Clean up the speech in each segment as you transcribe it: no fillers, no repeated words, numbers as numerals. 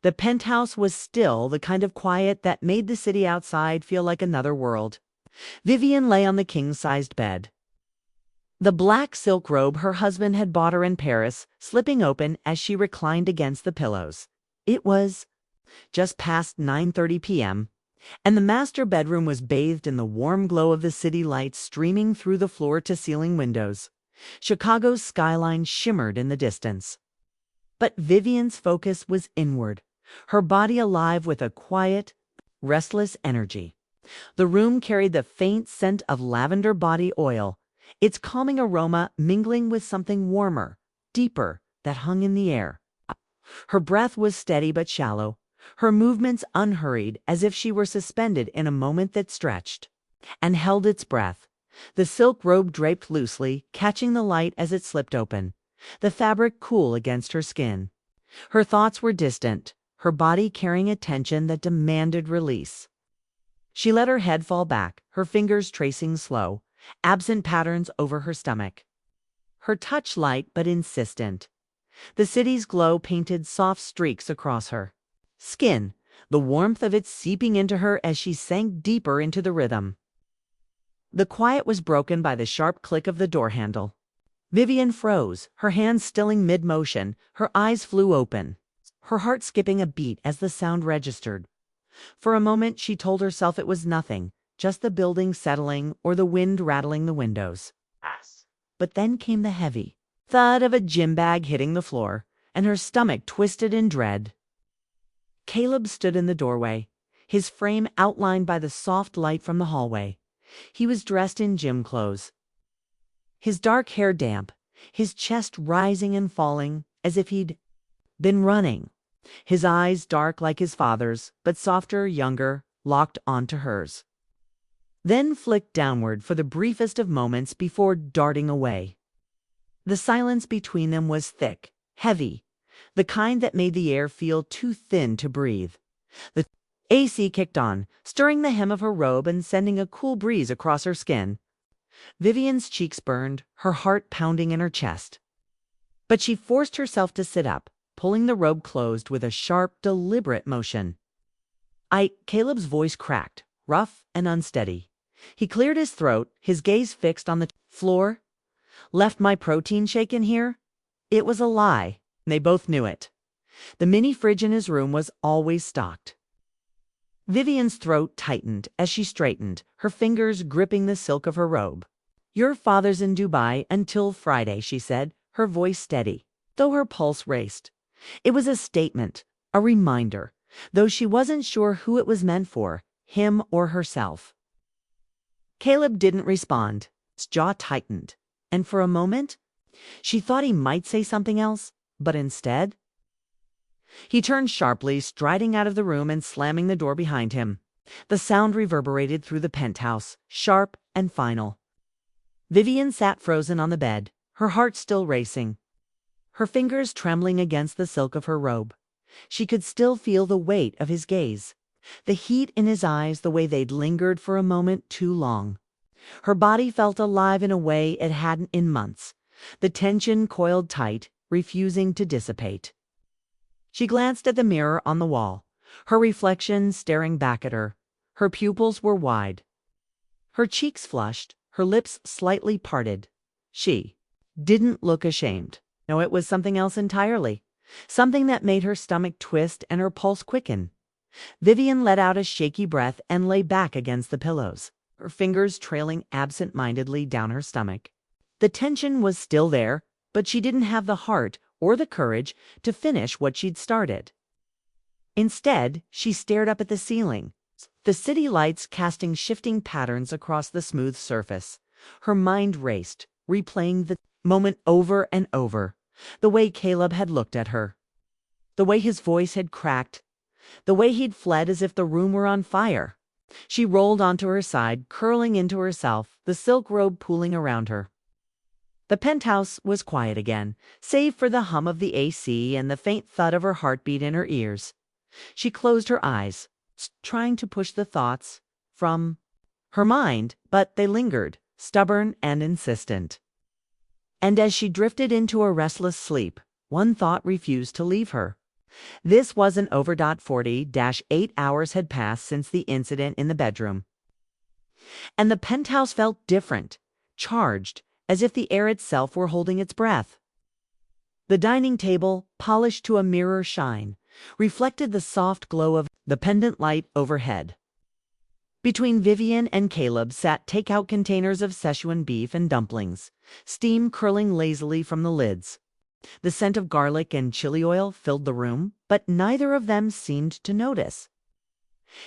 The penthouse was still the kind of quiet that made the city outside feel like another world. Vivian lay on the king-sized bed. The black silk robe her husband had bought her in Paris slipping open as she reclined against the pillows. It was just past 9:30 p.m., and the master bedroom was bathed in the warm glow of the city lights streaming through the floor-to-ceiling windows. Chicago's skyline shimmered in the distance. But Vivian's focus was inward, her body alive with a quiet, restless energy. The room carried the faint scent of lavender body oil, its calming aroma mingling with something warmer, deeper, that hung in the air. Her breath was steady but shallow, her movements unhurried, as if she were suspended in a moment that stretched and held its breath. The silk robe draped loosely, catching the light as it slipped open, the fabric cool against her skin. Her thoughts were distant, her body carrying a tension that demanded release. She let her head fall back, her fingers tracing slow, absent patterns over her stomach. Her touch light but insistent. The city's glow painted soft streaks across her skin, the warmth of it seeping into her as she sank deeper into the rhythm. The quiet was broken by the sharp click of the door handle. Vivian froze, her hands stilling mid-motion, her eyes flew open, her heart skipping a beat as the sound registered. For a moment she told herself it was nothing, just the building settling or the wind rattling the windows. But then came the heavy thud of a gym bag hitting the floor, and her stomach twisted in dread. Caleb stood in the doorway, his frame outlined by the soft light from the hallway. He was dressed in gym clothes, his dark hair damp, his chest rising and falling as if he'd been running. His eyes dark like his father's, but softer, younger, locked onto hers. Then flicked downward for the briefest of moments before darting away. The silence between them was thick, heavy, the kind that made the air feel too thin to breathe. The AC kicked on, stirring the hem of her robe and sending a cool breeze across her skin. Vivian's cheeks burned, her heart pounding in her chest. But she forced herself to sit up, pulling the robe closed with a sharp, deliberate motion. Caleb's voice cracked, rough and unsteady. He cleared his throat, his gaze fixed on the floor. Left my protein shake in here? It was a lie. They both knew it. The mini fridge in his room was always stocked. Vivian's throat tightened as she straightened, her fingers gripping the silk of her robe. "Your father's in Dubai until Friday," she said, her voice steady, though her pulse raced. It was a statement, a reminder, though she wasn't sure who it was meant for, him or herself. Caleb didn't respond. His jaw tightened, and for a moment, she thought he might say something else, but instead, he turned sharply, striding out of the room and slamming the door behind him. The sound reverberated through the penthouse, sharp and final. Vivian sat frozen on the bed, her heart still racing, her fingers trembling against the silk of her robe. She could still feel the weight of his gaze, the heat in his eyes, the way they'd lingered for a moment too long. Her body felt alive in a way it hadn't in months, the tension coiled tight, refusing to dissipate. She glanced at the mirror on the wall, her reflection staring back at her. Her pupils were wide, her cheeks flushed, her lips slightly parted. She didn't look ashamed. No, it was something else entirely, something that made her stomach twist and her pulse quicken. Vivian let out a shaky breath and lay back against the pillows, her fingers trailing absent-mindedly down her stomach. The tension was still there, but she didn't have the heart or the courage to finish what she'd started. Instead, she stared up at the ceiling, the city lights casting shifting patterns across the smooth surface. Her mind raced, replaying the moment over and over, the way Caleb had looked at her, the way his voice had cracked, the way he'd fled as if the room were on fire. She rolled onto her side, curling into herself, the silk robe pooling around her. The penthouse was quiet again, save for the hum of the AC and the faint thud of her heartbeat in her ears. She closed her eyes, trying to push the thoughts from her mind, but they lingered, stubborn and insistent. And as she drifted into a restless sleep, one thought refused to leave her. This wasn't over. 40-8 hours had passed since the incident in the bedroom. And the penthouse felt different, charged, as if the air itself were holding its breath. The dining table, polished to a mirror shine, reflected the soft glow of the pendant light overhead. Between Vivian and Caleb sat takeout containers of Szechuan beef and dumplings, steam curling lazily from the lids. The scent of garlic and chili oil filled the room, but neither of them seemed to notice.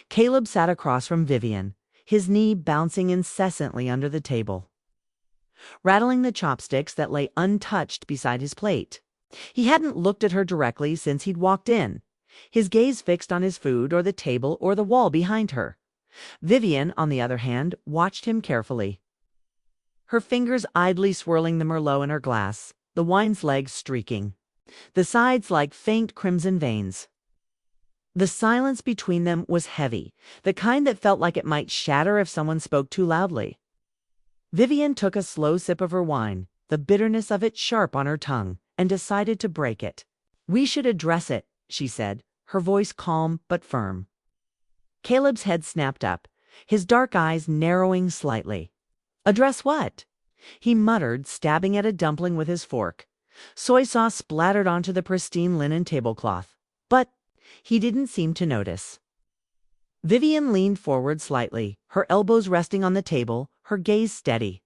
Caleb sat across from Vivian, his knee bouncing incessantly under the table, rattling the chopsticks that lay untouched beside his plate. He hadn't looked at her directly since he'd walked in, his gaze fixed on his food or the table or the wall behind her. Vivian, on the other hand, watched him carefully, her fingers idly swirling the Merlot in her glass, the wine's legs streaking, the sides like faint crimson veins. The silence between them was heavy, the kind that felt like it might shatter if someone spoke too loudly. Vivian took a slow sip of her wine, the bitterness of it sharp on her tongue, and decided to break it. "We should address it," she said, her voice calm but firm. Caleb's head snapped up, his dark eyes narrowing slightly. "Address what?" he muttered, stabbing at a dumpling with his fork. Soy sauce splattered onto the pristine linen tablecloth, but he didn't seem to notice. Vivian leaned forward slightly, her elbows resting on the table, her gaze steady.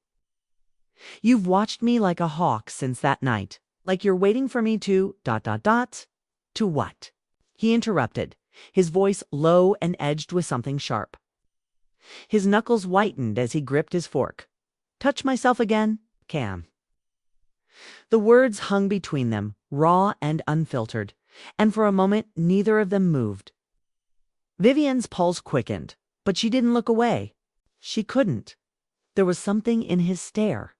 "You've watched me like a hawk since that night, like you're waiting for me to ... To what?" he interrupted, his voice low and edged with something sharp. His knuckles whitened as he gripped his fork. "Touch myself again, Cam." The words hung between them, raw and unfiltered, and for a moment neither of them moved. Vivian's pulse quickened, but she didn't look away. She couldn't. There was something in his stare,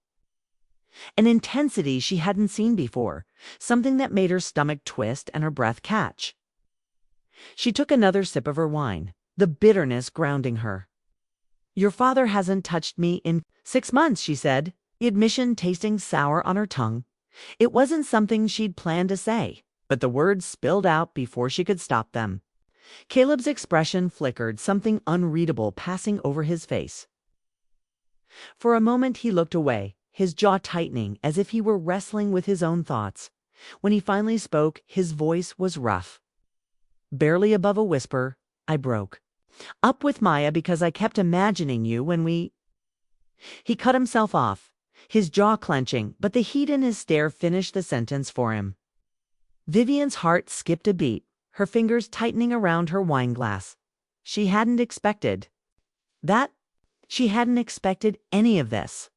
an intensity she hadn't seen before, something that made her stomach twist and her breath catch. She took another sip of her wine, the bitterness grounding her. "Your father hasn't touched me in 6 months," she said, the admission tasting sour on her tongue. It wasn't something she'd planned to say, but the words spilled out before she could stop them. Caleb's expression flickered, something unreadable passing over his face. For a moment he looked away, his jaw tightening as if he were wrestling with his own thoughts. When he finally spoke, his voice was rough. Barely above a whisper, "I broke up with Maya because I kept imagining you when we—" He cut himself off, his jaw clenching, but the heat in his stare finished the sentence for him. Vivian's heart skipped a beat, her fingers tightening around her wine glass. She hadn't expected that. She hadn't expected any of this.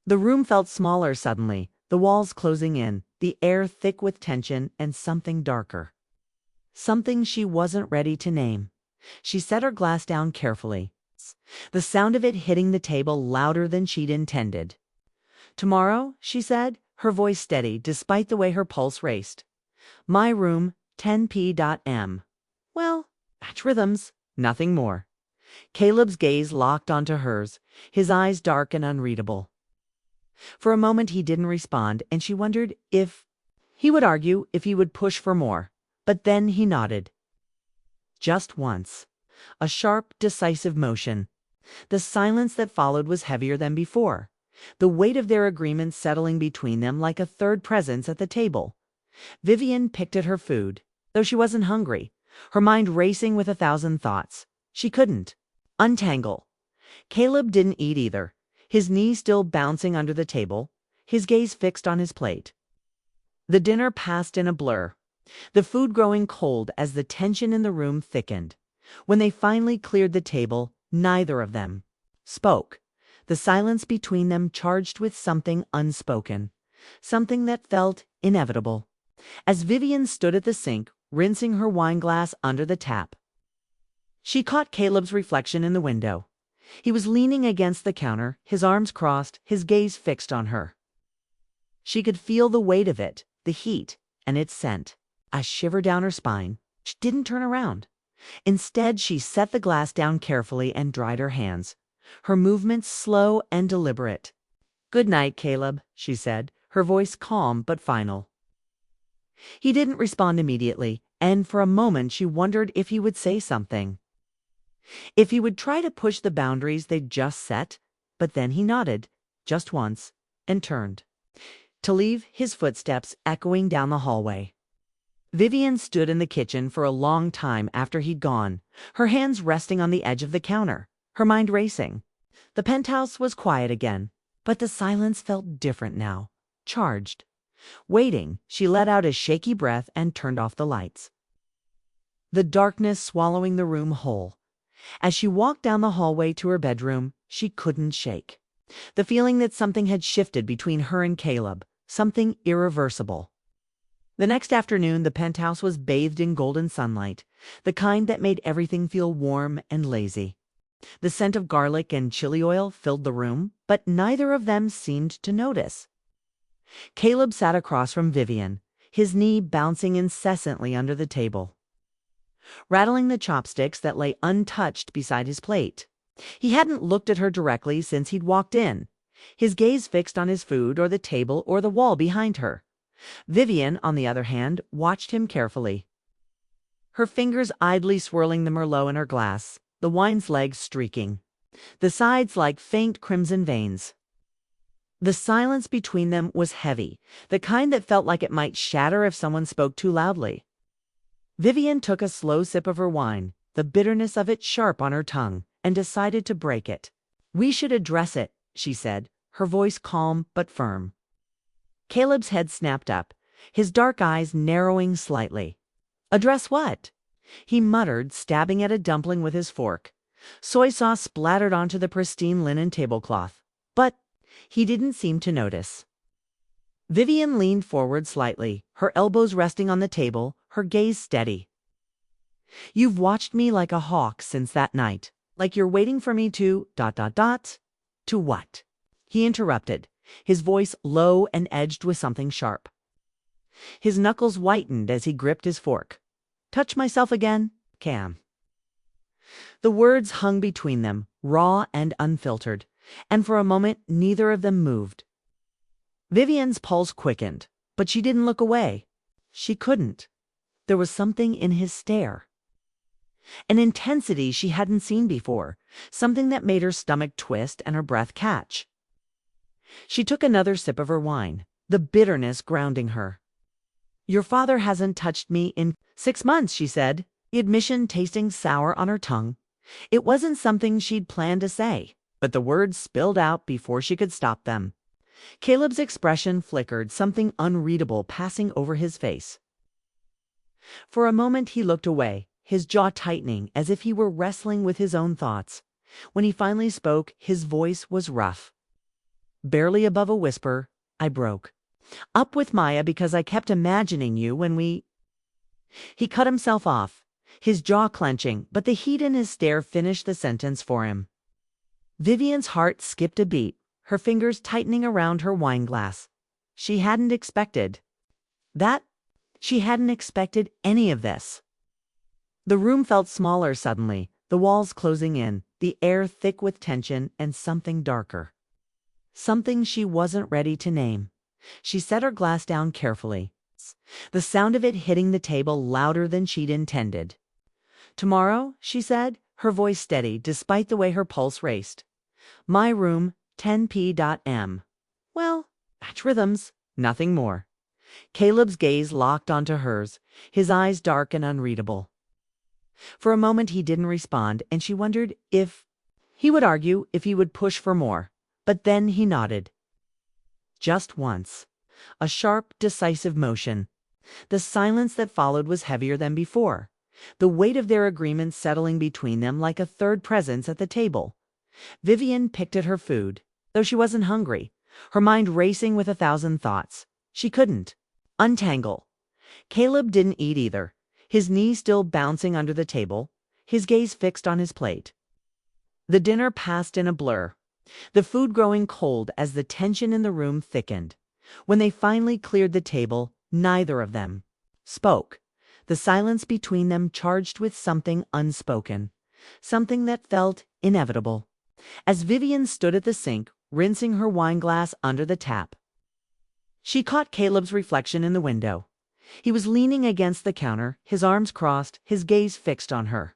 The room felt smaller suddenly, the walls closing in, the air thick with tension and something darker. Something she wasn't ready to name. She set her glass down carefully, the sound of it hitting the table louder than she'd intended. "Tomorrow," she said, her voice steady despite the way her pulse raced. "My room, 10p.m. Well, match rhythms, nothing more." Caleb's gaze locked onto hers, his eyes dark and unreadable. For a moment he didn't respond, and she wondered if he would argue, if he would push for more. But then he nodded. Just once. A sharp, decisive motion. The silence that followed was heavier than before, the weight of their agreement settling between them like a third presence at the table. Vivian picked at her food, though she wasn't hungry, her mind racing with 1,000 thoughts. She couldn't untangle. Caleb didn't eat either, his knees still bouncing under the table, his gaze fixed on his plate. The dinner passed in a blur, the food growing cold as the tension in the room thickened. When they finally cleared the table, neither of them spoke, the silence between them charged with something unspoken, something that felt inevitable. As Vivian stood at the sink, rinsing her wine glass under the tap, she caught Caleb's reflection in the window. He was leaning against the counter, his arms crossed, his gaze fixed on her. She could feel the weight of it, the heat, and its scent. A shiver down her spine. She didn't turn around. Instead, she set the glass down carefully and dried her hands, her movements slow and deliberate. "Good night, Caleb," she said, her voice calm but final. He didn't respond immediately, and for a moment she wondered if he would say something. If he would try to push the boundaries they'd just set, but then he nodded, just once, and turned, to leave his footsteps echoing down the hallway. Vivian stood in the kitchen for a long time after he'd gone, her hands resting on the edge of the counter, her mind racing. The penthouse was quiet again, but the silence felt different now, charged. Waiting, she let out a shaky breath and turned off the lights. The darkness swallowing the room whole. As she walked down the hallway to her bedroom, she couldn't shake the feeling that something had shifted between her and Caleb, something irreversible. The next afternoon, the penthouse was bathed in golden sunlight, the kind that made everything feel warm and lazy. The scent of garlic and chili oil filled the room, but neither of them seemed to notice. Caleb sat across from Vivian, his knee bouncing incessantly under the table, rattling the chopsticks that lay untouched beside his plate. He hadn't looked at her directly since he'd walked in, his gaze fixed on his food or the table or the wall behind her. Vivian, on the other hand, watched him carefully, her fingers idly swirling the Merlot in her glass, the wine's legs streaking, the sides like faint crimson veins. The silence between them was heavy, the kind that felt like it might shatter if someone spoke too loudly. Vivian took a slow sip of her wine, the bitterness of it sharp on her tongue, and decided to break it. "We should address it," she said, her voice calm but firm. Caleb's head snapped up, his dark eyes narrowing slightly. "Address what?" he muttered, stabbing at a dumpling with his fork. Soy sauce splattered onto the pristine linen tablecloth, but he didn't seem to notice. Vivian leaned forward slightly, her elbows resting on the table, her gaze steady. "You've watched me like a hawk since that night, like you're waiting for me to ... To what?" he interrupted, his voice low and edged with something sharp. His knuckles whitened as he gripped his fork. "Touch myself again, Cam." The words hung between them, raw and unfiltered, and for a moment neither of them moved. Vivian's pulse quickened, but she didn't look away. She couldn't. There was something in his stare, an intensity she hadn't seen before, something that made her stomach twist and her breath catch. She took another sip of her wine, the bitterness grounding her. "Your father hasn't touched me in 6 months," she said, the admission tasting sour on her tongue. It wasn't something she'd planned to say, but the words spilled out before she could stop them. Caleb's expression flickered, something unreadable passing over his face. For a moment he looked away, his jaw tightening as if he were wrestling with his own thoughts. When he finally spoke, his voice was rough. Barely above a whisper, "I broke up with Maya because I kept imagining you when we—" He cut himself off, his jaw clenching, but the heat in his stare finished the sentence for him. Vivian's heart skipped a beat, her fingers tightening around her wine glass. She hadn't expected that. She hadn't expected any of this. The room felt smaller suddenly, the walls closing in, the air thick with tension and something darker. Something she wasn't ready to name. She set her glass down carefully, the sound of it hitting the table louder than she'd intended. "Tomorrow," she said, her voice steady despite the way her pulse raced. "My room, 10p.m. Well, match rhythms, nothing more." Caleb's gaze locked onto hers, his eyes dark and unreadable. For a moment he didn't respond, and she wondered if he would argue, if he would push for more. But then he nodded. Just once. A sharp, decisive motion. The silence that followed was heavier than before, the weight of their agreement settling between them like a third presence at the table. Vivian picked at her food, though she wasn't hungry, her mind racing with 1,000 thoughts. She couldn't untangle. Caleb didn't eat either, his knee still bouncing under the table, his gaze fixed on his plate. The dinner passed in a blur, the food growing cold as the tension in the room thickened. When they finally cleared the table, neither of them spoke, the silence between them charged with something unspoken, something that felt inevitable. As Vivian stood at the sink, rinsing her wine glass under the tap, she caught Caleb's reflection in the window. He was leaning against the counter, his arms crossed, his gaze fixed on her.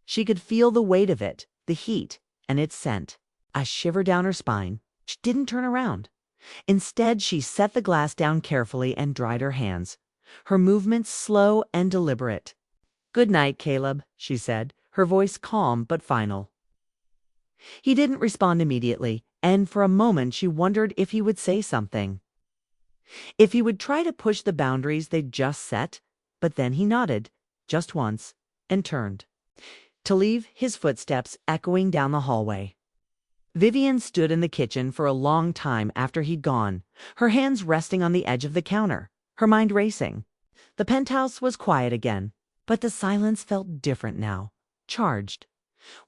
She could feel the weight of it, the heat, and its scent. A shiver down her spine. She didn't turn around. Instead, she set the glass down carefully and dried her hands, her movements slow and deliberate. "Good night, Caleb," she said, her voice calm but final. He didn't respond immediately, and for a moment she wondered if he would say something. If he would try to push the boundaries they'd just set, but then he nodded, just once, and turned, to leave his footsteps echoing down the hallway. Vivian stood in the kitchen for a long time after he'd gone, her hands resting on the edge of the counter, her mind racing. The penthouse was quiet again, but the silence felt different now, charged.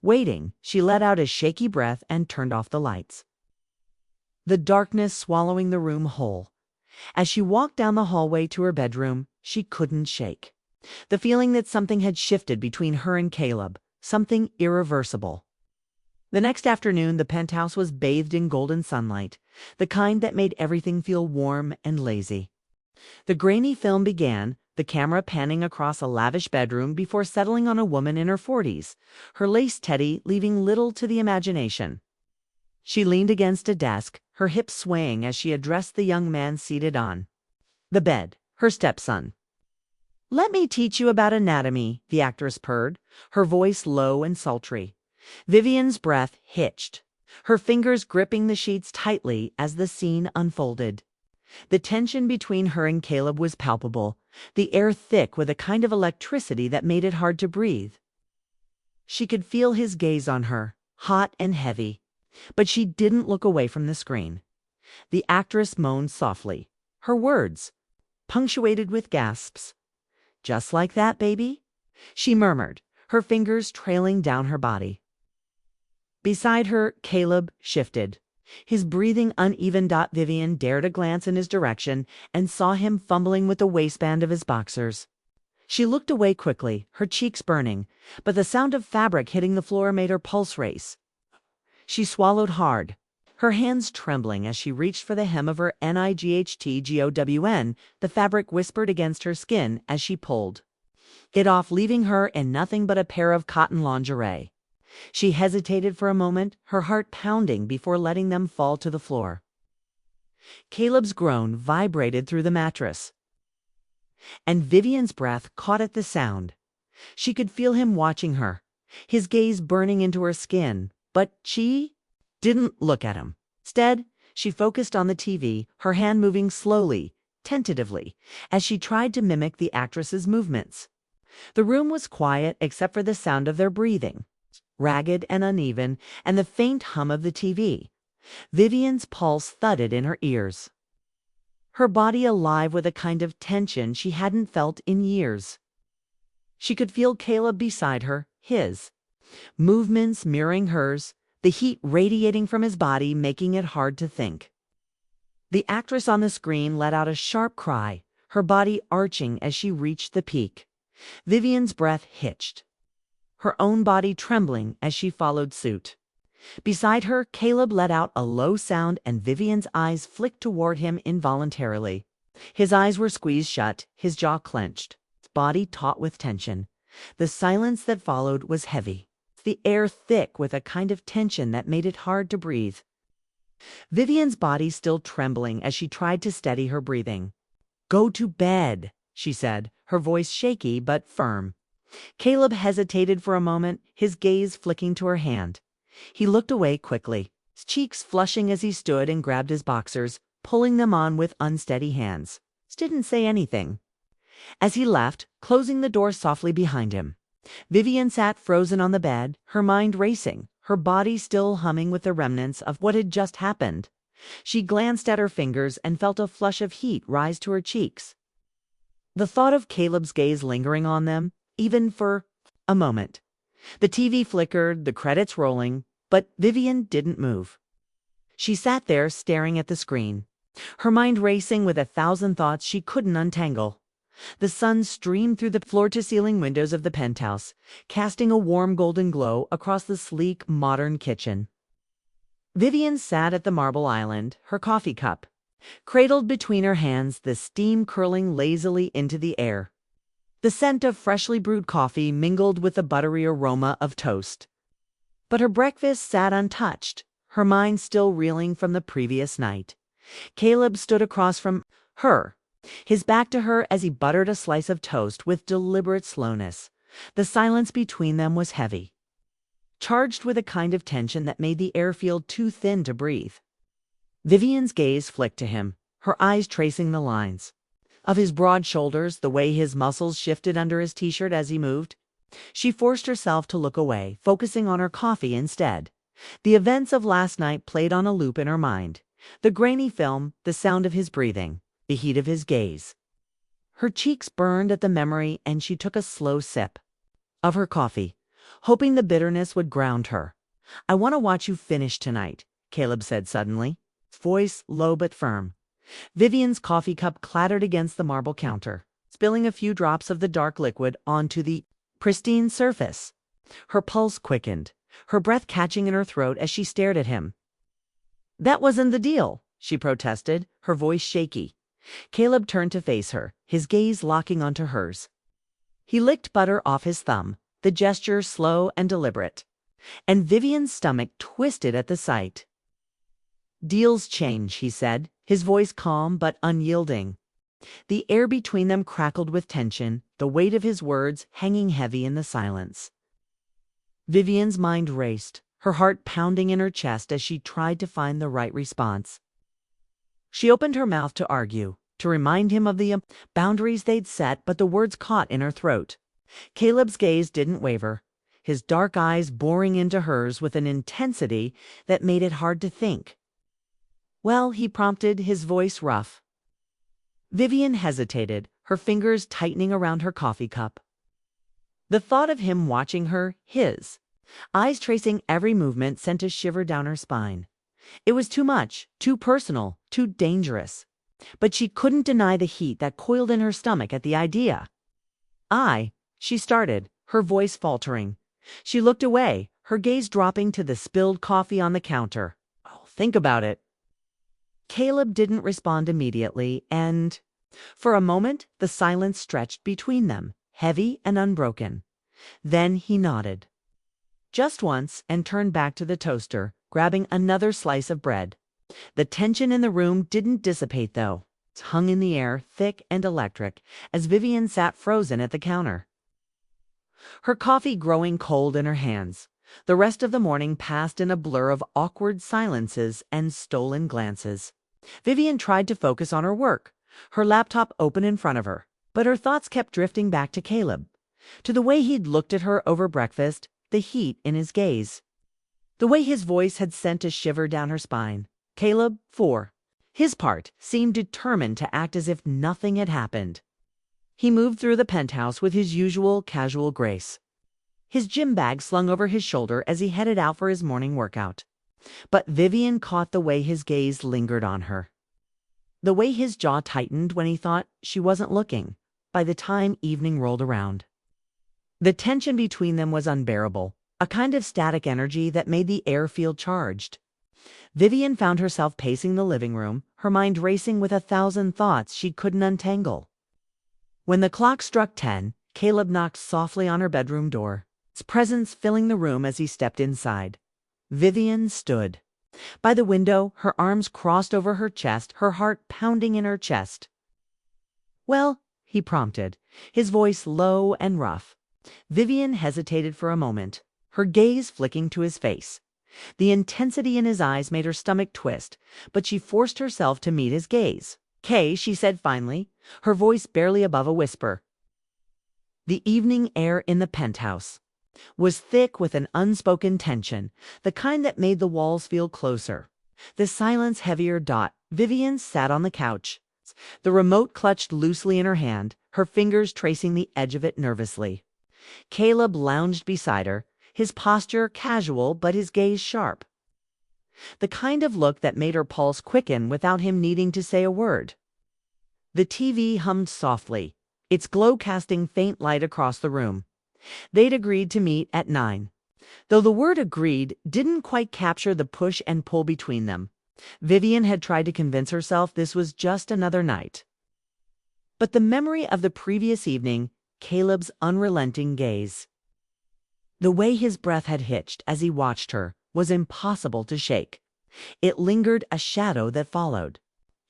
Waiting, she let out a shaky breath and turned off the lights. The darkness swallowing the room whole. As she walked down the hallway to her bedroom, she couldn't shake the feeling that something had shifted between her and Caleb, something irreversible. The next afternoon, the penthouse was bathed in golden sunlight, the kind that made everything feel warm and lazy. The grainy film began, the camera panning across a lavish bedroom before settling on a woman in her 40s, her lace teddy leaving little to the imagination. She leaned against a desk, her hips swaying as she addressed the young man seated on the bed, her stepson. "Let me teach you about anatomy," the actress purred, her voice low and sultry. Vivian's breath hitched, her fingers gripping the sheets tightly as the scene unfolded. The tension between her and Caleb was palpable, the air thick with a kind of electricity that made it hard to breathe. She could feel his gaze on her, hot and heavy, but she didn't look away from the screen. The actress moaned softly, her words punctuated with gasps. "Just like that, baby?" she murmured, her fingers trailing down her body. Beside her, Caleb shifted, his breathing uneven. Vivian dared a glance in his direction and saw him fumbling with the waistband of his boxers. She looked away quickly, her cheeks burning, but the sound of fabric hitting the floor made her pulse race. She swallowed hard, her hands trembling as she reached for the hem of her NIGHTGOWN. The fabric whispered against her skin as she pulled it off, leaving her in nothing but a pair of cotton lingerie. She hesitated for a moment, her heart pounding before letting them fall to the floor. Caleb's groan vibrated through the mattress, and Vivian's breath caught at the sound. She could feel him watching her, his gaze burning into her skin, but she didn't look at him. Instead, she focused on the TV, her hand moving slowly, tentatively, as she tried to mimic the actress's movements. The room was quiet except for the sound of their breathing, ragged and uneven, and the faint hum of the TV. Vivian's pulse thudded in her ears, her body alive with a kind of tension she hadn't felt in years. She could feel Caleb beside her, his movements mirroring hers, the heat radiating from his body, making it hard to think. The actress on the screen let out a sharp cry, her body arching as she reached the peak. Vivian's breath hitched, her own body trembling as she followed suit. Beside her, Caleb let out a low sound and Vivian's eyes flicked toward him involuntarily. His eyes were squeezed shut, his jaw clenched, his body taut with tension. The silence that followed was heavy, the air thick with a kind of tension that made it hard to breathe. Vivian's body still trembling as she tried to steady her breathing. "Go to bed," she said, her voice shaky but firm. Caleb hesitated for a moment, his gaze flicking to her hand. He looked away quickly, his cheeks flushing as he stood and grabbed his boxers, pulling them on with unsteady hands. Didn't say anything. As he left, closing the door softly behind him, Vivian sat frozen on the bed, her mind racing, her body still humming with the remnants of what had just happened. She glanced at her fingers and felt a flush of heat rise to her cheeks. The thought of Caleb's gaze lingering on them, even for a moment. The TV flickered, the credits rolling, but Vivian didn't move. She sat there staring at the screen, her mind racing with 1,000 thoughts she couldn't untangle. The sun streamed through the floor-to-ceiling windows of the penthouse, casting a warm golden glow across the sleek, modern kitchen. Vivian sat at the marble island, her coffee cup, Cradled between her hands, the steam curling lazily into the air. The scent of freshly brewed coffee mingled with the buttery aroma of toast. But her breakfast sat untouched, her mind still reeling from the previous night. Caleb stood across from her, his back to her as he buttered a slice of toast with deliberate slowness. The silence between them was heavy, charged with a kind of tension that made the air feel too thin to breathe. Vivian's gaze flicked to him, her eyes tracing the lines of his broad shoulders, the way his muscles shifted under his t-shirt as he moved. She forced herself to look away, focusing on her coffee instead. The events of last night played on a loop in her mind. The grainy film, the sound of his breathing, the heat of his gaze. Her cheeks burned at the memory, and she took a slow sip of her coffee, hoping the bitterness would ground her. "I want to watch you finish tonight," Caleb said suddenly, his voice low but firm. Vivian's coffee cup clattered against the marble counter, spilling a few drops of the dark liquid onto the pristine surface. Her pulse quickened, her breath catching in her throat as she stared at him. "That wasn't the deal," she protested, her voice shaky. Caleb turned to face her, his gaze locking onto hers. He licked butter off his thumb, the gesture slow and deliberate, and Vivian's stomach twisted at the sight. "Deals change," he said, his voice calm but unyielding. The air between them crackled with tension, the weight of his words hanging heavy in the silence. Vivian's mind raced, her heart pounding in her chest as she tried to find the right response. She opened her mouth to argue, to remind him of the boundaries they'd set, but the words caught in her throat. Caleb's gaze didn't waver, his dark eyes boring into hers with an intensity that made it hard to think. "Well," he prompted, his voice rough. Vivian hesitated, her fingers tightening around her coffee cup. The thought of him watching her, his eyes tracing every movement, sent a shiver down her spine. It was too much, too personal, too dangerous. But she couldn't deny the heat that coiled in her stomach at the idea. She started, her voice faltering. She looked away, her gaze dropping to the spilled coffee on the counter. "I'll think about it." Caleb didn't respond immediately, and for a moment the silence stretched between them, heavy and unbroken. Then he nodded, just once, and turned back to the toaster, grabbing another slice of bread. The tension in the room didn't dissipate, though. It hung in the air, thick and electric, as Vivian sat frozen at the counter, her coffee growing cold in her hands. The rest of the morning passed in a blur of awkward silences and stolen glances. Vivian tried to focus on her work, her laptop open in front of her, but her thoughts kept drifting back to Caleb, to the way he'd looked at her over breakfast, the heat in his gaze, the way his voice had sent a shiver down her spine. Caleb, for his part, seemed determined to act as if nothing had happened. He moved through the penthouse with his usual casual grace, his gym bag slung over his shoulder as he headed out for his morning workout. But Vivian caught the way his gaze lingered on her, the way his jaw tightened when he thought she wasn't looking, by the time evening rolled around. The tension between them was unbearable, a kind of static energy that made the air feel charged. Vivian found herself pacing the living room, her mind racing with 1,000 thoughts she couldn't untangle. When the clock struck 10, Caleb knocked softly on her bedroom door, his presence filling the room as he stepped inside. Vivian stood by the window, her arms crossed over her chest, her heart pounding in her chest. "Well," he prompted, his voice low and rough. Vivian hesitated for a moment, her gaze flicking to his face. The intensity in his eyes made her stomach twist, but she forced herself to meet his gaze. "Kay," she said finally, her voice barely above a whisper. The evening air in the penthouse was thick with an unspoken tension, the kind that made the walls feel closer, the silence heavier. Vivian sat on the couch, the remote clutched loosely in her hand, her fingers tracing the edge of it nervously. Caleb lounged beside her, his posture casual but his gaze sharp, the kind of look that made her pulse quicken without him needing to say a word. The TV hummed softly, its glow casting faint light across the room. They'd agreed to meet at 9, though the word agreed didn't quite capture the push and pull between them. Vivian had tried to convince herself this was just another night. But the memory of the previous evening, Caleb's unrelenting gaze, the way his breath had hitched as he watched her, was impossible to shake. It lingered, a shadow that followed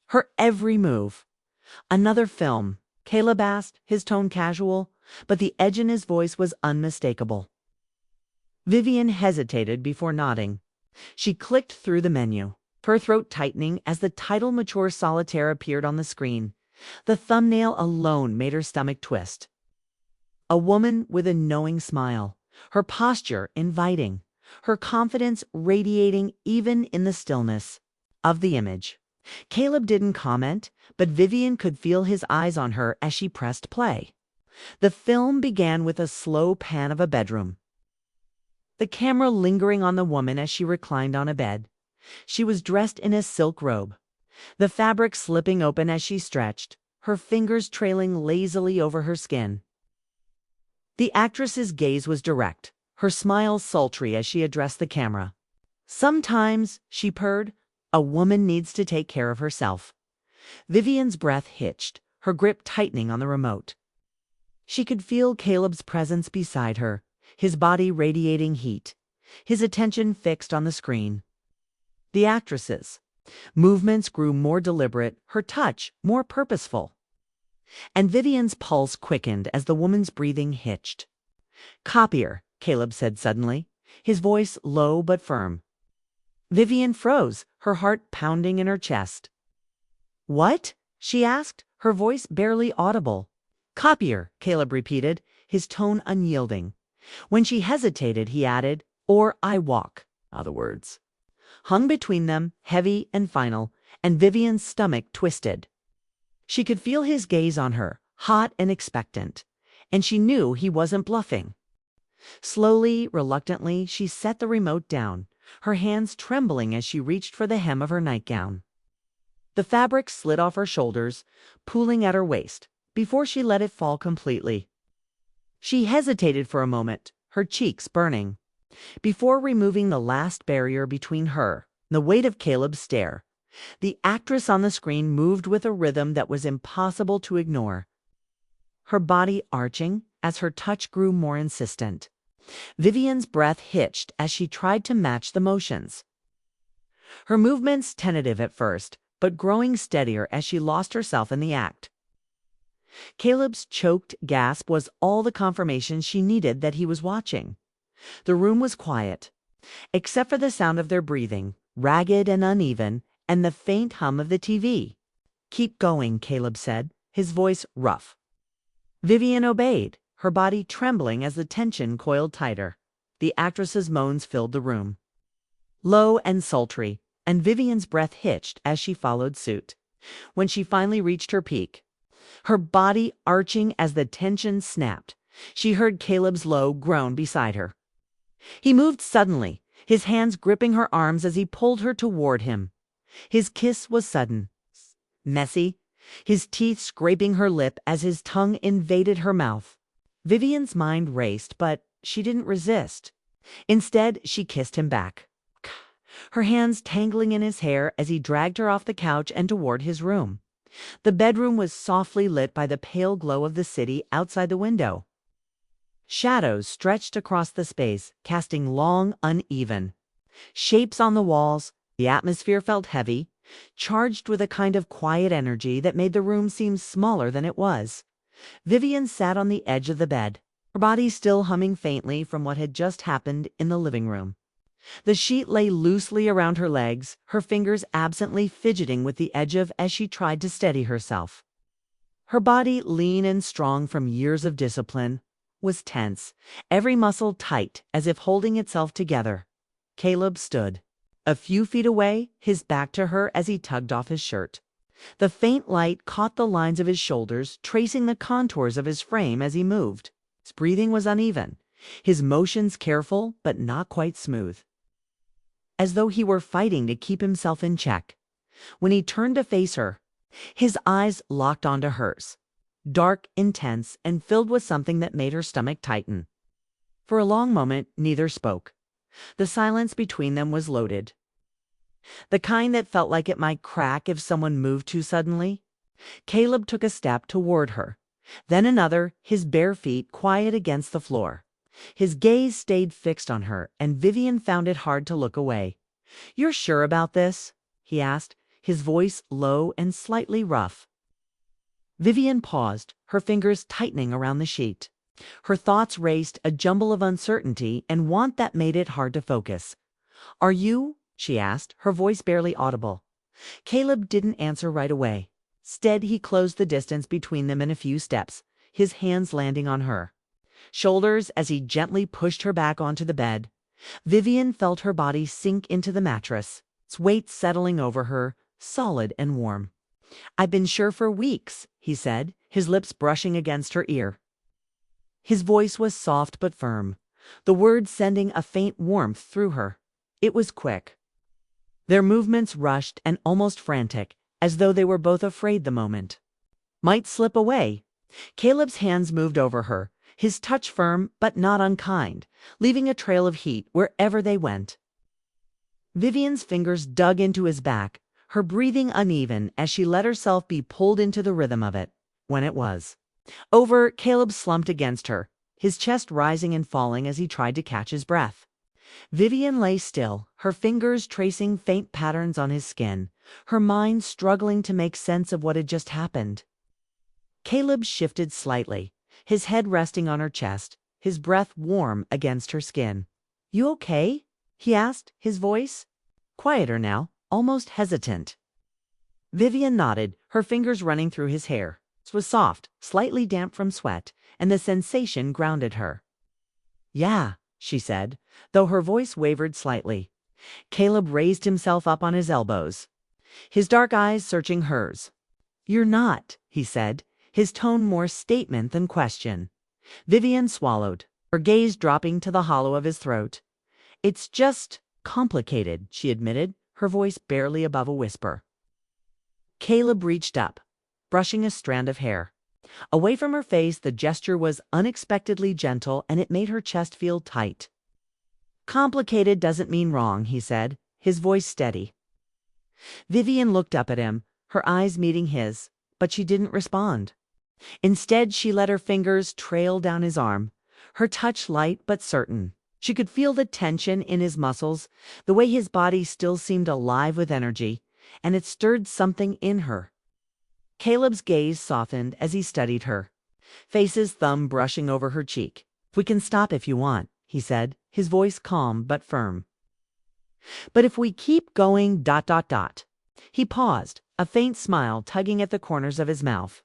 her every move. "Another film?" Caleb asked, his tone casual, but the edge in his voice was unmistakable. Vivian hesitated before nodding. She clicked through the menu, her throat tightening as the title Mature Solitaire appeared on the screen. The thumbnail alone made her stomach twist. A woman with a knowing smile, her posture inviting, her confidence radiating even in the stillness of the image. Caleb didn't comment, but Vivian could feel his eyes on her as she pressed play. The film began with a slow pan of a bedroom, the camera lingering on the woman as she reclined on a bed. She was dressed in a silk robe, the fabric slipping open as she stretched, her fingers trailing lazily over her skin. The actress's gaze was direct, her smile sultry as she addressed the camera. "Sometimes," she purred, "a woman needs to take care of herself." Vivian's breath hitched, her grip tightening on the remote. She could feel Caleb's presence beside her, his body radiating heat, his attention fixed on the screen. The actress's movements grew more deliberate, her touch more purposeful. And Vivian's pulse quickened as the woman's breathing hitched. "Copier," Caleb said suddenly, his voice low but firm. Vivian froze, her heart pounding in her chest. "What?" she asked, her voice barely audible. "Copier," Caleb repeated, his tone unyielding. When she hesitated, he added, "Or I walk." Other words hung between them, heavy and final, and Vivian's stomach twisted. She could feel his gaze on her, hot and expectant, and she knew he wasn't bluffing. Slowly, reluctantly, she set the remote down, her hands trembling as she reached for the hem of her nightgown. The fabric slid off her shoulders, pooling at her waist, before she let it fall completely. She hesitated for a moment, her cheeks burning, before removing the last barrier between her, the weight of Caleb's stare. The actress on the screen moved with a rhythm that was impossible to ignore, her body arching as her touch grew more insistent. Vivian's breath hitched as she tried to match the motions, her movements tentative at first, but growing steadier as she lost herself in the act. Caleb's choked gasp was all the confirmation she needed that he was watching. The room was quiet, except for the sound of their breathing, ragged and uneven, and the faint hum of the TV. "Keep going," Caleb said, his voice rough. Vivian obeyed, her body trembling as the tension coiled tighter. The actress's moans filled the room, low and sultry, and Vivian's breath hitched as she followed suit. When she finally reached her peak, her body arching as the tension snapped, she heard Caleb's low groan beside her. He moved suddenly, his hands gripping her arms as he pulled her toward him. His kiss was sudden, messy, his teeth scraping her lip as his tongue invaded her mouth. Vivian's mind raced, but she didn't resist. Instead, she kissed him back, her hands tangling in his hair as he dragged her off the couch and toward his room. The bedroom was softly lit by the pale glow of the city outside the window. Shadows stretched across the space, casting long, uneven shapes on the walls. The atmosphere felt heavy, charged with a kind of quiet energy that made the room seem smaller than it was. Vivian sat on the edge of the bed, her body still humming faintly from what had just happened in the living room. The sheet lay loosely around her legs, her fingers absently fidgeting with the edge of as she tried to steady herself. Her body, lean and strong from years of discipline, was tense, every muscle tight as if holding itself together. Caleb stood a few feet away, his back to her as he tugged off his shirt. The faint light caught the lines of his shoulders, tracing the contours of his frame as he moved. His breathing was uneven, his motions careful but not quite smooth, as though he were fighting to keep himself in check. When he turned to face her, his eyes locked onto hers, dark, intense, and filled with something that made her stomach tighten. For a long moment, neither spoke. The silence between them was loaded. The kind that felt like it might crack if someone moved too suddenly. Caleb took a step toward her, then another, his bare feet quiet against the floor. His gaze stayed fixed on her, and Vivian found it hard to look away. "You're sure about this?" he asked, his voice low and slightly rough. Vivian paused, her fingers tightening around the sheet. Her thoughts raced, a jumble of uncertainty and want that made it hard to focus. "Are you?" she asked, her voice barely audible. Caleb didn't answer right away. Instead, he closed the distance between them in a few steps, his hands landing on her shoulders as he gently pushed her back onto the bed. Vivian felt her body sink into the mattress, its weight settling over her, solid and warm. "I've been sure for weeks," he said, his lips brushing against her ear. His voice was soft but firm, the words sending a faint warmth through her. It was quick. Their movements rushed and almost frantic, as though they were both afraid the moment might slip away. Caleb's hands moved over her, his touch firm but not unkind, leaving a trail of heat wherever they went. Vivian's fingers dug into his back, her breathing uneven as she let herself be pulled into the rhythm of it. When it was over, Caleb slumped against her, his chest rising and falling as he tried to catch his breath. Vivian lay still, her fingers tracing faint patterns on his skin, her mind struggling to make sense of what had just happened. Caleb shifted slightly, his head resting on her chest, his breath warm against her skin. "You okay?" he asked, his voice quieter now, almost hesitant. Vivian nodded, her fingers running through his hair. It was soft, slightly damp from sweat, and the sensation grounded her. "Yeah," she said, though her voice wavered slightly. Caleb raised himself up on his elbows, his dark eyes searching hers. "You're not," he said, his tone more statement than question. Vivian swallowed, her gaze dropping to the hollow of his throat. "It's just complicated," she admitted, her voice barely above a whisper. Caleb reached up, brushing a strand of hair. Away from her face, the gesture was unexpectedly gentle, and it made her chest feel tight. "Complicated doesn't mean wrong," he said, his voice steady. Vivian looked up at him, her eyes meeting his, but she didn't respond. Instead, she let her fingers trail down his arm, her touch light but certain. She could feel the tension in his muscles, the way his body still seemed alive with energy, and it stirred something in her. Caleb's gaze softened as he studied her, Face's thumb brushing over her cheek. "We can stop if you want," he said, his voice calm but firm. "But if we keep going ... He paused, a faint smile tugging at the corners of his mouth.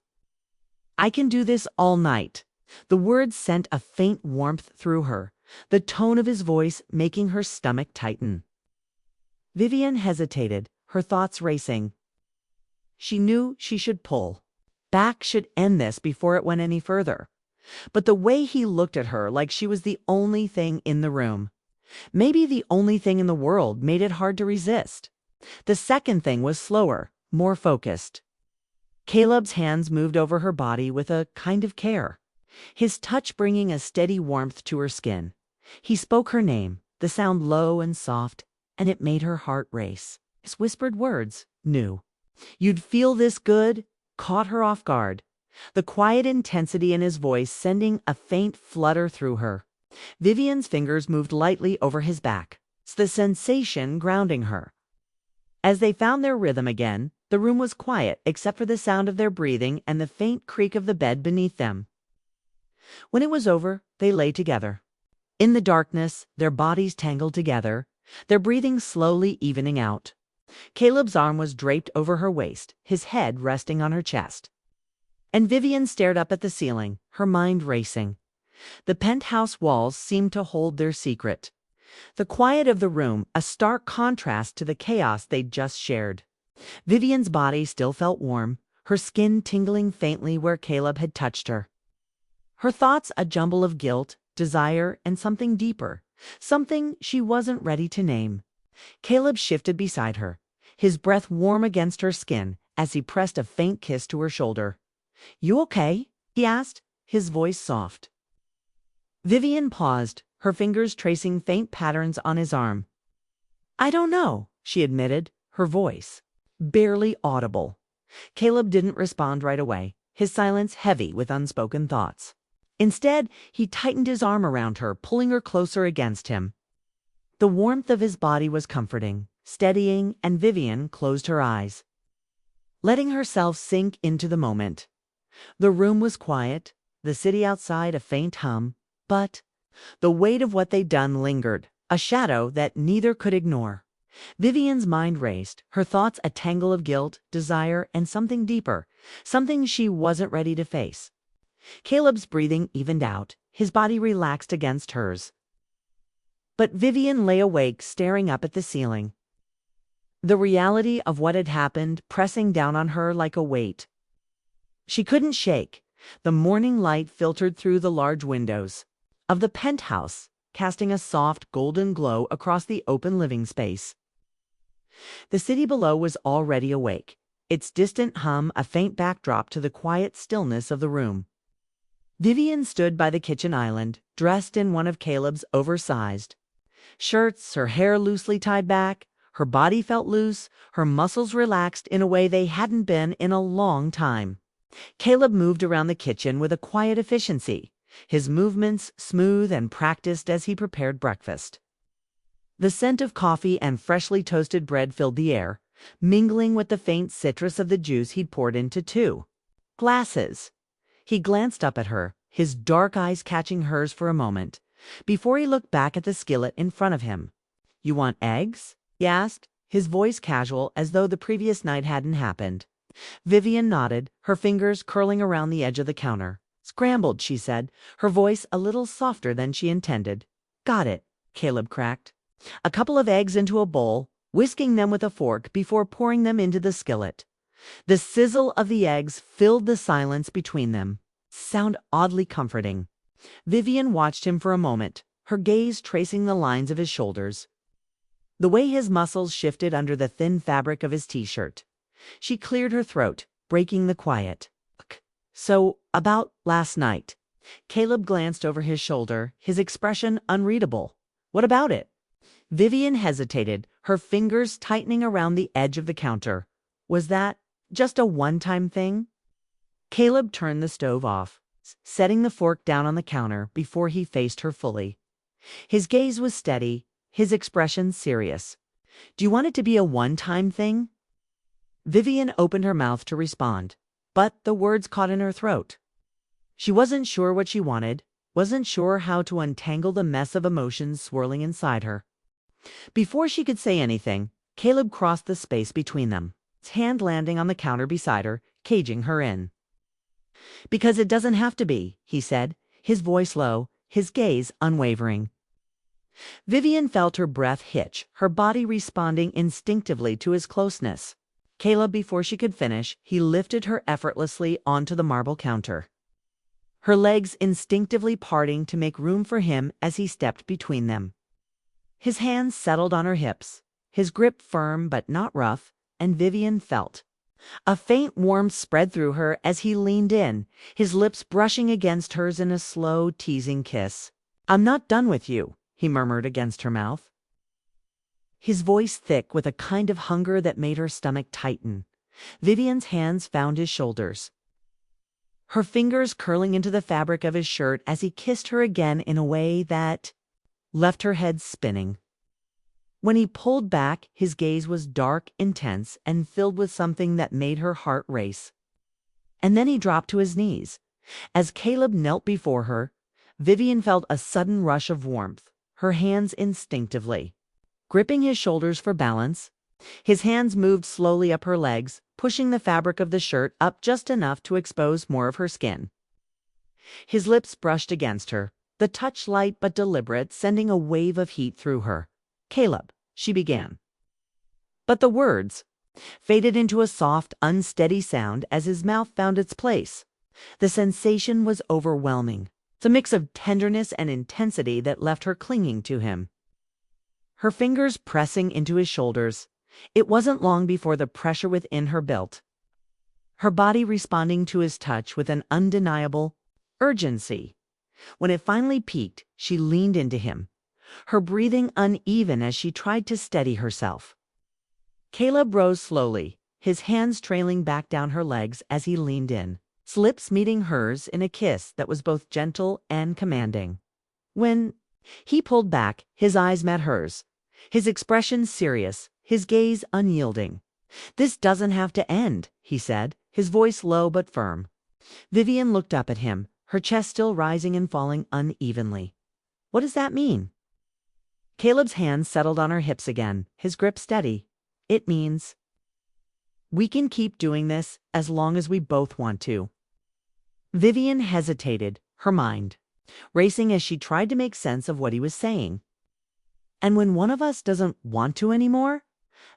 "I can do this all night." The words sent a faint warmth through her, the tone of his voice making her stomach tighten. Vivian hesitated, her thoughts racing. She knew she should pull back, should end this before it went any further. But the way he looked at her like she was the only thing in the room, maybe the only thing in the world, made it hard to resist. The second thing was slower, more focused. Caleb's hands moved over her body with a kind of care, his touch bringing a steady warmth to her skin. He spoke her name, the sound low and soft, and it made her heart race. His whispered words, new. "You'd feel this good," caught her off guard, the quiet intensity in his voice sending a faint flutter through her. Vivian's fingers moved lightly over his back, the sensation grounding her. As they found their rhythm again, the room was quiet except for the sound of their breathing and the faint creak of the bed beneath them. When it was over, they lay together. In the darkness, their bodies tangled together, their breathing slowly evening out. Caleb's arm was draped over her waist, his head resting on her chest. And Vivian stared up at the ceiling, her mind racing. The penthouse walls seemed to hold their secret. The quiet of the room, a stark contrast to the chaos they'd just shared. Vivian's body still felt warm, her skin tingling faintly where Caleb had touched her. Her thoughts a jumble of guilt, desire, and something deeper, something she wasn't ready to name. Caleb shifted beside her, his breath warm against her skin as he pressed a faint kiss to her shoulder. "You okay?" he asked, his voice soft. Vivian paused, her fingers tracing faint patterns on his arm. "I don't know," she admitted, her voice barely audible. Caleb didn't respond right away, his silence heavy with unspoken thoughts. Instead, he tightened his arm around her, pulling her closer against him. The warmth of his body was comforting, steadying, and Vivian closed her eyes, letting herself sink into the moment. The room was quiet, the city outside a faint hum, but the weight of what they'd done lingered, a shadow that neither could ignore. Vivian's mind raced, her thoughts a tangle of guilt, desire, and something deeper, something she wasn't ready to face. Caleb's breathing evened out, his body relaxed against hers. But Vivian lay awake, staring up at the ceiling, the reality of what had happened pressing down on her like a weight. She couldn't shake. The morning light filtered through the large windows of the penthouse, casting a soft golden glow across the open living space. The city below was already awake, its distant hum a faint backdrop to the quiet stillness of the room. Vivian stood by the kitchen island, dressed in one of Caleb's oversized shirts, her hair loosely tied back. Her body felt loose, her muscles relaxed in a way they hadn't been in a long time. Caleb moved around the kitchen with a quiet efficiency, his movements smooth and practiced as he prepared breakfast. The scent of coffee and freshly toasted bread filled the air, mingling with the faint citrus of the juice he'd poured into 2 glasses. He glanced up at her, his dark eyes catching hers for a moment, before he looked back at the skillet in front of him. "You want eggs?" he asked, his voice casual as though the previous night hadn't happened. Vivian nodded, her fingers curling around the edge of the counter. "Scrambled," she said, her voice a little softer than she intended. "Got it," Caleb cracked. A couple of eggs into a bowl, whisking them with a fork before pouring them into the skillet. The sizzle of the eggs filled the silence between them. Sound oddly comforting. Vivian watched him for a moment, her gaze tracing the lines of his shoulders, the way his muscles shifted under the thin fabric of his t-shirt. She cleared her throat, breaking the quiet. "So, about last night." Caleb glanced over his shoulder, his expression unreadable. "What about it?" Vivian hesitated, her fingers tightening around the edge of the counter. "Was that just a one-time thing?" Caleb turned the stove off, setting the fork down on the counter before he faced her fully. His gaze was steady, his expression serious. "Do you want it to be a one-time thing?" Vivian opened her mouth to respond, but the words caught in her throat. She wasn't sure what she wanted, wasn't sure how to untangle the mess of emotions swirling inside her. Before she could say anything, Caleb crossed the space between them, his hand landing on the counter beside her, caging her in. "Because it doesn't have to be," he said, his voice low, his gaze unwavering. Vivian felt her breath hitch, her body responding instinctively to his closeness. "Caleb," before she could finish, he lifted her effortlessly onto the marble counter, her legs instinctively parting to make room for him as he stepped between them. His hands settled on her hips, his grip firm but not rough, and Vivian felt a faint warmth spread through her as he leaned in, his lips brushing against hers in a slow, teasing kiss. "I'm not done with you," he murmured against her mouth, his voice thick with a kind of hunger that made her stomach tighten. Vivian's hands found his shoulders, her fingers curling into the fabric of his shirt as he kissed her again in a way that left her head spinning. When he pulled back, his gaze was dark, intense, and filled with something that made her heart race. And then he dropped to his knees. As Caleb knelt before her, Vivian felt a sudden rush of warmth, her hands instinctively gripping his shoulders for balance. His hands moved slowly up her legs, pushing the fabric of the shirt up just enough to expose more of her skin. His lips brushed against her, the touch light but deliberate, sending a wave of heat through her. "Caleb," she began. But the words faded into a soft, unsteady sound as his mouth found its place. The sensation was overwhelming. It's a mix of tenderness and intensity that left her clinging to him, her fingers pressing into his shoulders. It wasn't long before the pressure within her built, her body responding to his touch with an undeniable urgency. When it finally peaked, she leaned into him, her breathing uneven as she tried to steady herself. Caleb rose slowly, his hands trailing back down her legs as he leaned in, his lips meeting hers in a kiss that was both gentle and commanding. When he pulled back, his eyes met hers, his expression serious, his gaze unyielding. "This doesn't have to end," he said, his voice low but firm. Vivian looked up at him, her chest still rising and falling unevenly. "What does that mean?" Caleb's hands settled on her hips again, his grip steady. "It means we can keep doing this as long as we both want to." Vivian hesitated, her mind racing as she tried to make sense of what he was saying. "And when one of us doesn't want to anymore,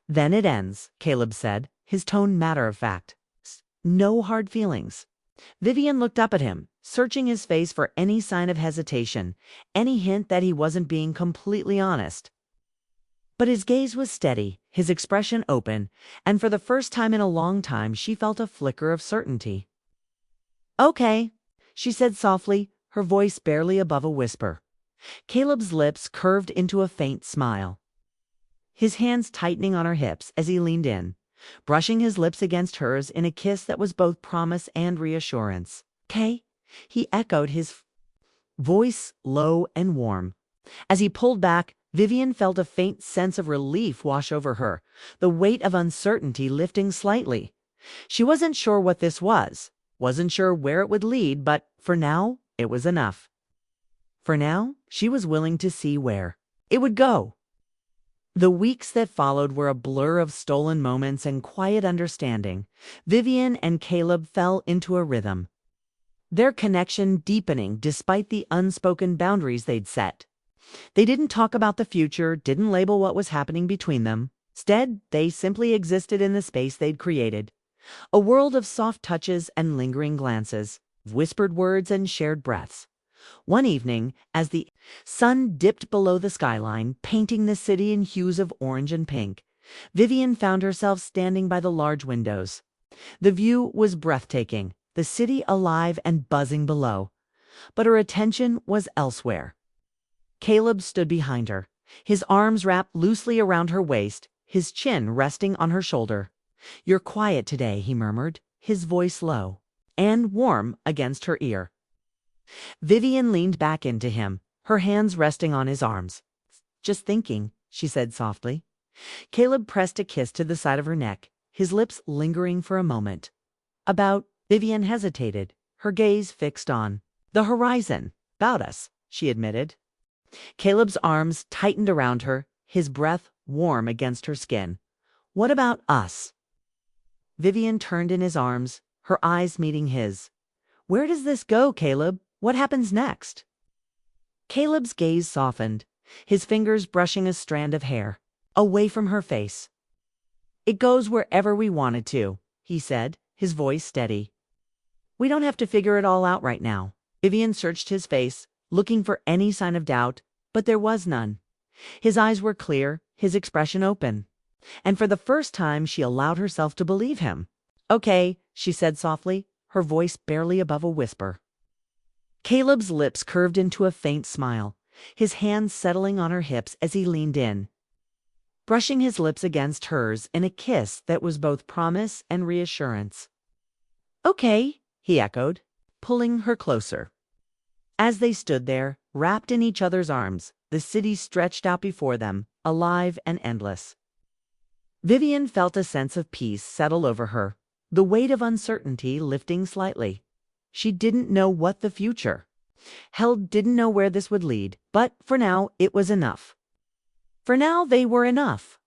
then it ends," Caleb said, his tone matter of fact. "No hard feelings." Vivian looked up at him, searching his face for any sign of hesitation, any hint that he wasn't being completely honest. But his gaze was steady, his expression open, and for the first time in a long time she felt a flicker of certainty. "Okay," she said softly, her voice barely above a whisper. Caleb's lips curved into a faint smile, his hands tightening on her hips as he leaned in, brushing his lips against hers in a kiss that was both promise and reassurance. "Okay," he echoed, his voice low and warm. As he pulled back, Vivian felt a faint sense of relief wash over her, the weight of uncertainty lifting slightly. She wasn't sure what this was, wasn't sure where it would lead, but for now, it was enough. For now, she was willing to see where it would go. The weeks that followed were a blur of stolen moments and quiet understanding. Vivian and Caleb fell into a rhythm, their connection deepening despite the unspoken boundaries they'd set. They didn't talk about the future, didn't label what was happening between them. Instead, they simply existed in the space they'd created. A world of soft touches and lingering glances, whispered words and shared breaths. One evening, as the sun dipped below the skyline, painting the city in hues of orange and pink, Vivian found herself standing by the large windows. The view was breathtaking, the city alive and buzzing below. But her attention was elsewhere. Caleb stood behind her, his arms wrapped loosely around her waist, his chin resting on her shoulder. "You're quiet today," he murmured, his voice low and warm against her ear. Vivian leaned back into him, her hands resting on his arms. "Just thinking," she said softly. Caleb pressed a kiss to the side of her neck, his lips lingering for a moment. "About—" Vivian hesitated, her gaze fixed on the horizon. "About us," she admitted. Caleb's arms tightened around her, his breath warm against her skin. "What about us?" Vivian turned in his arms, her eyes meeting his. "Where does this go, Caleb? What happens next?" Caleb's gaze softened, his fingers brushing a strand of hair away from her face. "It goes wherever we want it to," he said, his voice steady. "We don't have to figure it all out right now." Vivian searched his face, looking for any sign of doubt, but there was none. His eyes were clear, his expression open. And for the first time, she allowed herself to believe him. "Okay," she said softly, her voice barely above a whisper. Caleb's lips curved into a faint smile, his hands settling on her hips as he leaned in, brushing his lips against hers in a kiss that was both promise and reassurance. "Okay," he echoed, pulling her closer. As they stood there, wrapped in each other's arms, the city stretched out before them, alive and endless. Vivian felt a sense of peace settle over her, the weight of uncertainty lifting slightly. She didn't know what the future held, didn't know where this would lead, but for now it was enough. For now they were enough.